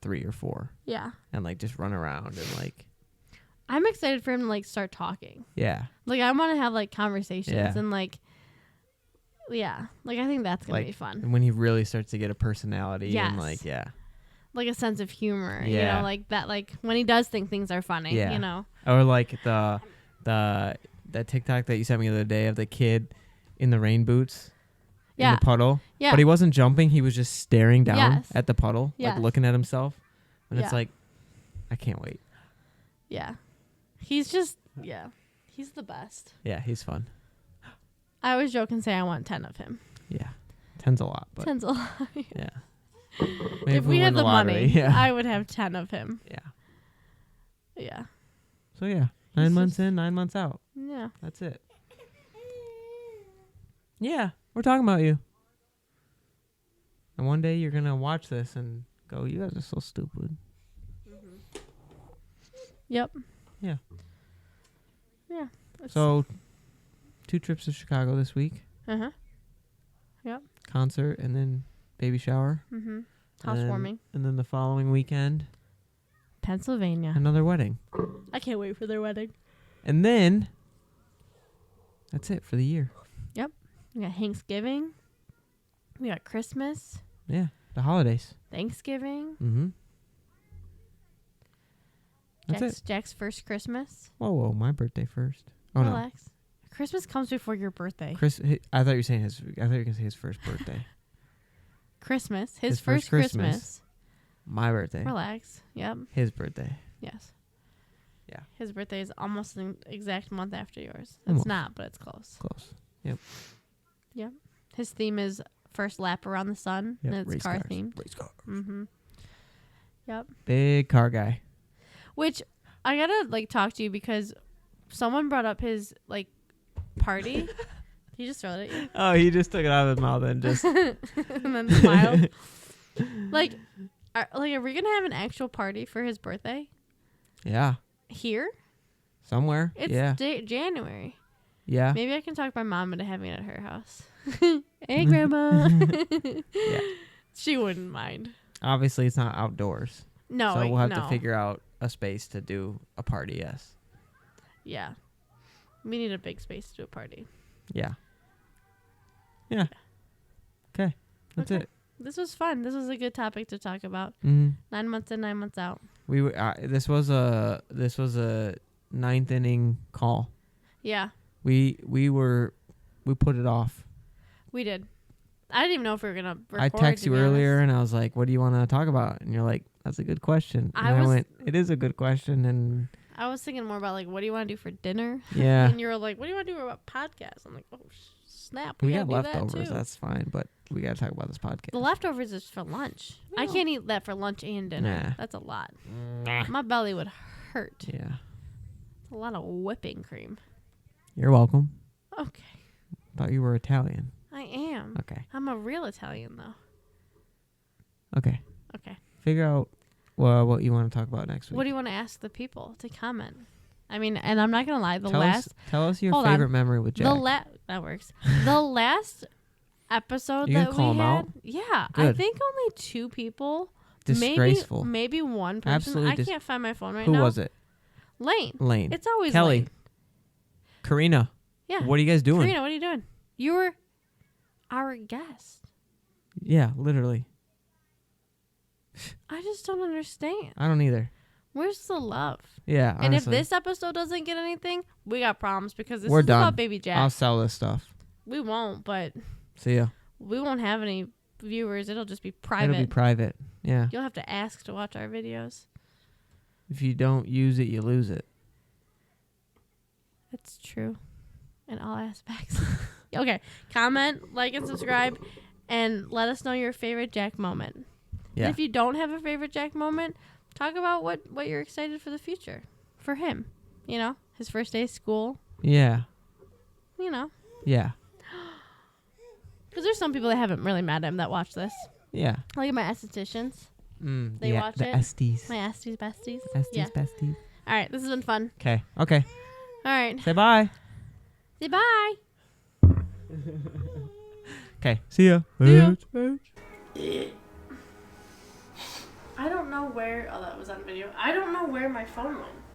3 or 4 Yeah. and like just run around and like I'm excited for him to like start talking. Yeah. Like I want to have like conversations Yeah. and like, yeah, like I think that's gonna be fun. And when he really starts to get a personality Yes. and like, yeah. Like a sense of humor, Yeah. you know, like that, like when he does think things are funny, Yeah. you know. Or like the TikTok that you sent me the other day of the kid in the rain boots in the puddle. Yeah. But he wasn't jumping. He was just staring down Yes. at the puddle, Yes. like looking at himself. And it's Yeah. like, I can't wait. Yeah. He's just, yeah. He's the best. Yeah, he's fun. I always joke and say I want 10 of him. Yeah. 10's a lot, but 10's a lot. yeah. If we had the money, yeah. I would have 10 of him. Yeah. Yeah. So yeah, 9 months in, 9 months out. Yeah. That's it. Yeah, we're talking about you. And one day you're gonna watch this and go, "You guys are so stupid." Mm-hmm. Yep. Yeah. Yeah. So, 2 trips to Chicago this week. Uh-huh. Yep. Concert and then baby shower. Mm-hmm. Housewarming. And then the following weekend, Pennsylvania. another wedding. I can't wait for their wedding. And then that's it for the year. Yep. We got Thanksgiving. We got Christmas. Yeah, the holidays. Thanksgiving. Mm-hmm. That's it. Jack's first Christmas. Whoa, my birthday first. Oh Relax. Christmas comes before your birthday. I thought you were saying his. I thought you were gonna say his first birthday. Christmas. His first Christmas. My birthday. Relax. Yep. His birthday. Yes. Yeah. His birthday is almost an exact month after yours. It's Almost. not, but it's close. Close. Yep. Yep. His theme is first lap around the sun, Yep. and it's Race car cars. themed. Race cars. Mm-hmm. Yep. Big car guy. Which I gotta like talk to you because someone brought up his like party. He just throw it at you. Oh, he just took it out of his mouth and just. And then smiled. Like, are we gonna have an actual party for his birthday Yeah. here? Somewhere. It's yeah. January. Yeah. Maybe I can talk my mom into having it at her house. Hey, Grandma. Yeah. She wouldn't mind. Obviously, it's not outdoors. No, So we'll have no. to figure out a space to do a party. Yes. Yeah. We need a big space to do a party. Yeah. Yeah. Okay. That's Okay. it. This was fun. This was a good topic to talk about. Mm-hmm. 9 months in, 9 months out. We were. This was a 9th inning call. Yeah, We put it off. we did. I didn't even know if we were gonna record. I texted to you be earlier honest. and I was like, "What do you want to talk about?" And you're like, "That's a good question." And I I was- went, "It is a good question." And I was thinking more about like, what do you want to do for dinner? yeah, And you were like, what do you want to do about podcasts? I'm like, oh snap, we gotta got do that leftovers. too. That's fine, but we got to talk about this podcast. The leftovers is for lunch. I Well. can't eat that for lunch and dinner. Nah. That's a lot. Nah. My belly would hurt. Yeah. A lot of whipping cream. You're welcome. Okay, Thought you were Italian. I am. Okay. I'm a real Italian though. Okay. Okay. Figure out what you want to talk about next week. What do you want to ask the people to comment? I mean, and I'm not gonna lie. Tell us your Hold on. favorite memory with Jack. That works. The last episode You gonna that call we 'em had, out? yeah, I Good. think only 2 people. Disgraceful. Maybe one person. Absolutely I can't find my phone right Who now. was it? Lane. Lane. It's always Kelly. Lane. Karina. Yeah. What are you guys doing? Karina, what are you doing? You were our guest. Yeah, literally. I just don't understand. I don't either. Where's the love? Yeah, honestly. And if this episode doesn't get anything, we got problems because this We're is done. about Baby Jack. I'll sell this stuff. We won't, but See ya. we won't have any viewers. It'll just be private. It'll be private. Yeah. You'll have to ask to watch our videos. If you don't use it, you lose it. That's true. In all aspects. Okay. Comment, like, and subscribe, and let us know your favorite Jack moment. Yeah. And if you don't have a favorite Jack moment, talk about what you're excited for the future. For him. You know? His first day of school. Yeah. You know? Yeah. Because there's some people that haven't really met him that watch this. Yeah. Like my estheticians. They yeah, watch the it. Esties. My Esties besties. Esties Yeah. besties. All right. This has been fun. Okay. Okay. All right. Say bye. Say bye. Okay. See ya. I don't know where. Oh, that was on video. I don't know where my phone went.